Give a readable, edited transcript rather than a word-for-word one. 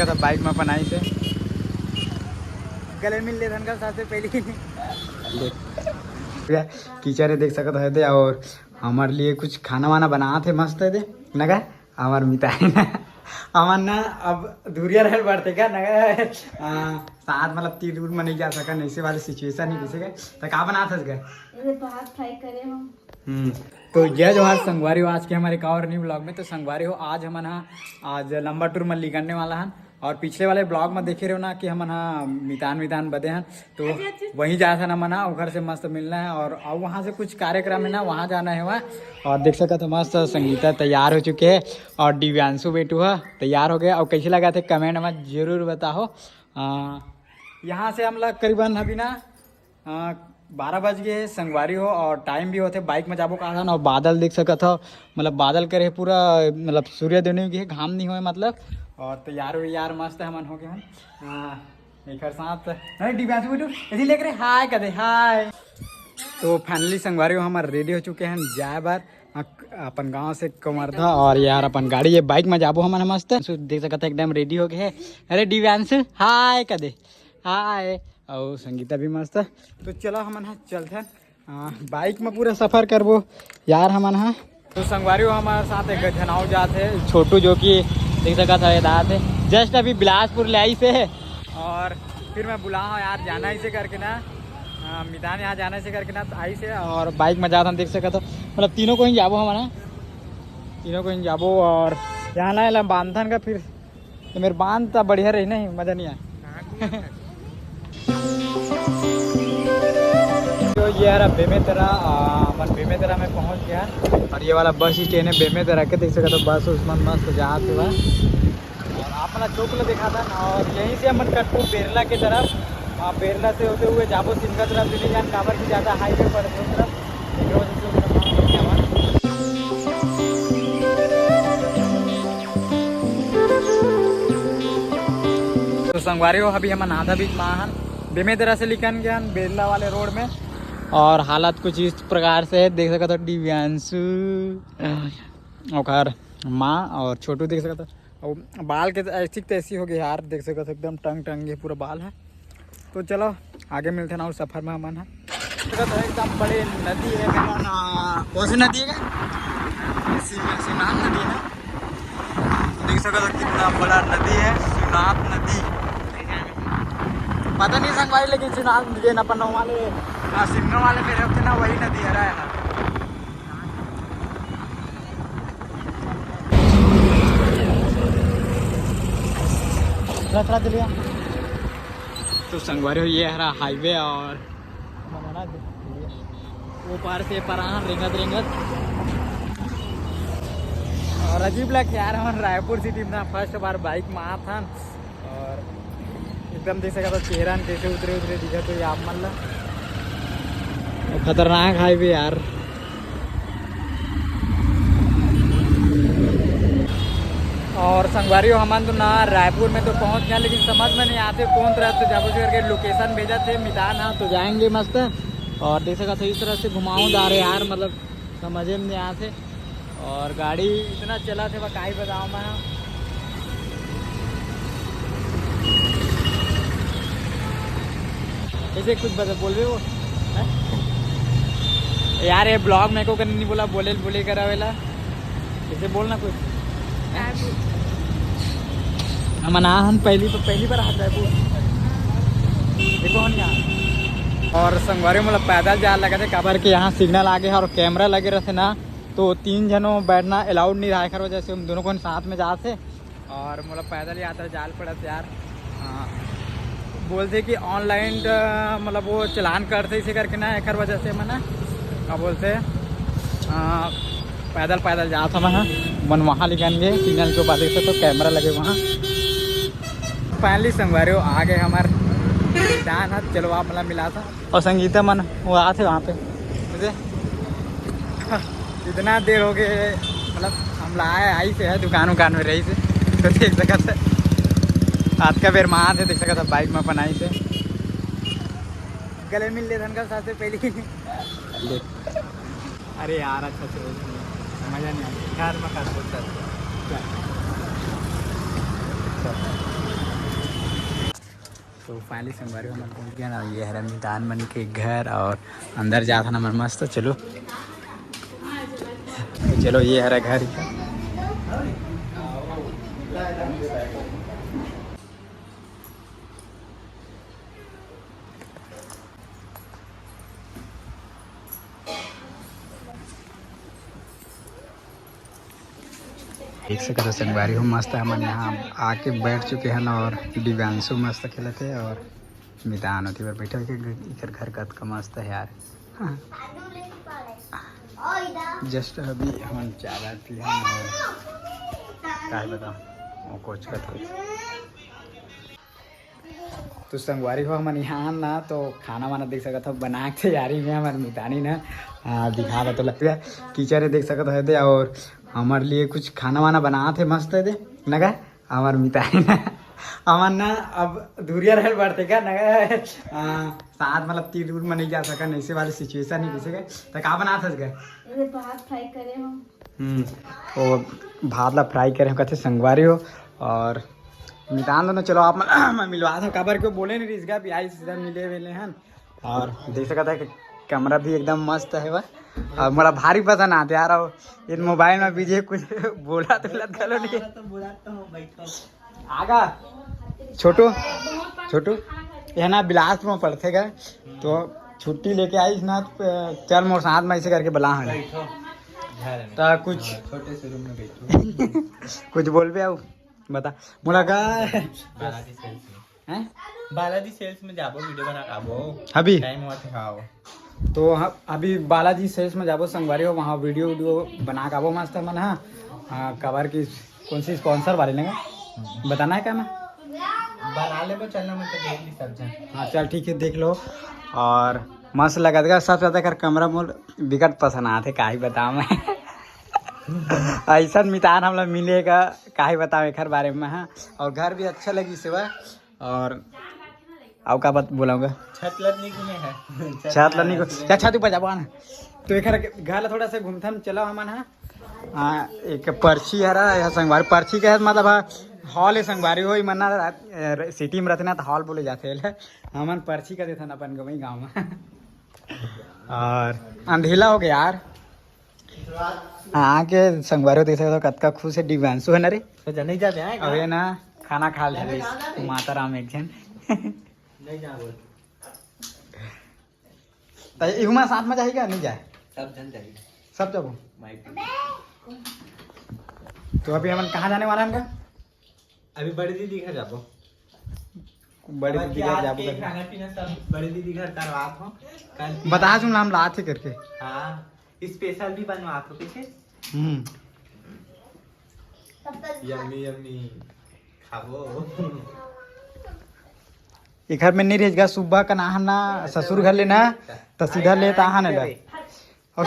था बाइक में अपन आई से गले मिल ले का सबसे पहले कीचड़ देख सकते है थे और हमारे लिए कुछ खाना वाना बना थे मस्त थे नगा हमार मिताई ना हमार ना अब दूरिया रह बढ़ते क्या नगा साथ मतलब तीर दूर में नहीं जा सका ऐसे वाले सिचुएशन नहीं किसी का तो क्या बना था भात फ्राई करे हम। तो जय जोहार संगवारी हो आज के हमारे एक और न्यू ब्लॉग में। तो संगवारी हो आज हम आज लंबा टूर में करने वाला है और पिछले वाले ब्लॉग में देखे रहो ना कि हम मितान बदे हैं तो वहीं जा था ना मना उधर से मस्त मिलना है और अब वहाँ से कुछ कार्यक्रम है ना वहाँ जाना है वहाँ और देख सका तो मस्त संगीता तैयार हो चुके हैं और दिव्यांशु बेटू है तैयार हो गए और कैसे लगा थे कमेंट में जरूर बताओ। यहाँ से हम लोग करीबन अभी ना 12 बज गए संगवारी हो और टाइम भी होते बाइक में जाबो कहा था और बादल देख सका था मतलब बादल करे पूरा मतलब सूर्य देने की घाम नहीं हुए मतलब और तैयार हुए यार मस्त है मन हो गए हम एक साथ दिव्यांशु बेटू इसी लेकर हाय कहते हाय। तो फाइनली संगवारी हो हमारे रेडी हो चुके हैं जाए बार अपन गांव से कमरधा और यार अपन गाड़ी ये बाइक में जाबो हमारे मस्त देख सका था एकदम रेडी हो गए है। अरे दिव्यांशु हाय कहते हाय और संगीता भी मस्त है। तो चलो हम चलते हैं बाइक में पूरा सफ़र करबो यार हम तो संगवारी हो हमारे साथ एक झनाव जाते छोटू जो कि देख सका था दाद है जस्ट अभी बिलासपुर ले आई से और फिर मैं बुला हूँ यार जाना ही से करके ना मितान यहाँ जाने से करके ना आई से और बाइक में जाता देख सका तो मतलब तीनों को ही जाबो हमारा तीनों को ही जाबो और यहाँ ना बांधन का फिर तो मेरे बांध तो बढ़िया रही नहीं मज़ा नहीं आया। तो ये यार बेमेतरा अपन बेमेतरा में पहुंच गया और ये वाला बस स्टैंड है बेमेतरा के देख सकते तो बस उसमें मस्त जहाँ से वह और आप वाला चौक देखा था और यहीं से अपन कटू बेरला की तरफ बेरला से होते हुए जाबो सिंगा तरफ दिल्ली जान काबर की ज़्यादा हाईवे पर तरफ तो संगवारी हो अभी हम आधा बीच महान बेमेतरा से निकल गया बेरला वाले रोड में और हालत कुछ इस प्रकार से है देख सका था दिव्यांशु और माँ और छोटू देख सका था और बाल के ऐसी तैसी हो गई यार देख सका था एकदम टंग ये पूरा बाल है। तो चलो आगे मिलते हैं ना उस सफ़र में हम है एकदम बड़े नदी है कौन सी नदी है शिवनाथ नदी है देख सका था कितना बड़ा नदी है शिवनाथ नदी पता नहीं संगवारी लेकिन शिवनाथ नदी न अपन वाले सिमना वाले मेरे होते ना वही नदी है रहा है ना तो संगवारी हो ये हरा हाईवे और वो पार से परान रिंगत और अजीब लग यार हमारे रायपुर सिटी में फर्स्ट बार बाइक में आ था और एकदम देख सका था चेहरा कैसे उतरे दिखा तो आप मान ला खतरनाक हाईवे यार। और संगवारी हो हम तो ना रायपुर में तो पहुंच गया लेकिन समझ में नहीं आते कौन तरह से जाबो करके लोकेशन भेजा थे मितान हाँ तो जाएंगे मस्त और देख सका था इस तरह से घुमाऊँ जा रहे यार मतलब समझे में नहीं आते और गाड़ी इतना चला थे वह का ही बताऊँ मैं ऐसे कुछ बोल रहे वो यार ये ब्लॉग मेरे को करने नहीं बोला बोले करा वेला इसे बोलना कुछ हम पहली बार हाथ है देखो नहीं और संगवारी मतलब पैदल जा लगे थे काबर के यहाँ सिग्नल आगे और कैमरा लगे रहे थे ना तो 3 जनों बैठना अलाउड नहीं रहा करो जैसे हम दोनों को साथ में जाते और मतलब पैदल ही आता जाल पड़ा था यार बोलते कि ऑनलाइन मतलब वो चलान करते इसे करके ना एक वजह से मैं ना क्या बोलते पैदल जा था मैं मन वहाँ लिखेंगे सिग्नल के बाद से तो कैमरा लगे वहाँ फाइनली संगवारी हो आ गए हमारे जान हाथ चलो आप मतलब मिला था और संगीता मन वो आते वहाँ पे मुझे इतना देर हो गए मतलब हम लाए आई से है दुकान में रही से तो देख सका था हाथ का बेर माँ थे देख सका था बाइक में अपन आई से गले मिल ले का सबसे पहले अरे यार अच्छा से मज़ा नहीं आया घर में कर बोलता तो फाइनली संगवारी हम पहुँच गया ना। ये है मितान मनी के घर और अंदर जाता ना मन मस्त। चलो चलो ये है घर। देख सकते हो संगवारी हो मस्त है। हम यहाँ आके बैठ चुके हैं और दिव्यांशु मस्त खेलते हैं और मितान होती पर बैठे इधर घर का तो मस्त है यार। हाँ। जस्ट अभी हम चाय पी हैं और क्या बताओ कुछ का तो संगवारी हो हम यहाँ ना तो खाना वाना देख सकता था बना के तैयारी में हमारे मितानी ना दिखा रहा तो लगता है कीचड़ देख सकता है और हमारे लिए कुछ खाना वाना बना थे मस्त है दे नगा हमारे मितानी ना हमार ना अब दूरिया रह बढ़ते क्या नगा साथ मतलब तीर दूर में नहीं जा सका ऐसे वाली सिचुएशन नहीं किसी का तो क्या बना था इसका भात फ्राई करे हम वो भात ला फ्राई करे हम कहते संगवारी हो और मितान दोनों चलो आप मैं मिलवा था काबर क्यों बोले नहीं इसका भी आई सीधा मिले वेले हैं और देख सकता है कि कैमरा भी एकदम मस्त है वह और मेरा भारी पसंद आते यार और इन मोबाइल में भी कुछ बोला तो लत गलो नहीं आगा छोटू छोटू यह ना बिलासपुर में पढ़ते गए तो छुट्टी लेके आई ना चल मोर साथ में ऐसे करके बुला है तो कुछ छोटे से रूम में बैठो कुछ बोल भी आओ बता मुलाकात बालाजी सेल्स में जाबो वीडियो बना काबो अभी टाइम हुआ थे खाओ तो अभी बालाजी सेल्स में जाबो संगवारी हो वहाँ वीडियो बना काबो मस्त मन हाँ कवर की कौन सी स्पॉन्सर वाले लेंगे बताना है क्या मैं बना ले वो चलना मतलब देख ली सब जन हाँ चल ठीक है देख लो और मस्त लगा देगा सब ज़्यादा कर कमरा मोल विकट पसंद आते का ही बताऊँ मैं ऐसा मितान हम लोग मिलेगा का ही बताओ एक बारे में हाँ और घर भी अच्छा लगी सेवा और आओ का बात बोलाऊंगा छत लड़ने की में है छत लड़ने को क्या छत ऊपर जाबो ना तो एक घर थोड़ा सा घूमथम चलो हमन हाँ एक पर्ची है रहा संगवारी पर्ची के है मतलब हॉल है संगवारी हो मना सिटी में रहते ना तो हॉल बोले जाते हैं हमन पर्ची का देते अपन वही गाँव में और अंधेला हो गया यार हाँ के संगवारी देख सकते हो कतका खुश है दिव्यांशु है ना रे तो जा नहीं जाते हैं अबे ना खाना खा ले माता राम एक जन नहीं जा बोल तो इहुमा साथ में जाएगा नहीं जाए सब जन जाएगी सब जब माइक तो अभी हम कहाँ जाने वाला है अभी बड़ी दीदी घर जाबो बड़ी दीदी घर जाबो खाना पीना सब बड़ी दीदी घर करवात हो कल बता दूं नाम लाते करके हाँ स्पेशल भी बनवात हो पीछे यम्मी यम्मी खाबो एक घर में नहीं रहेगा सुबह का नहाना ससुर घर लेना तो सीधा लेता है ना और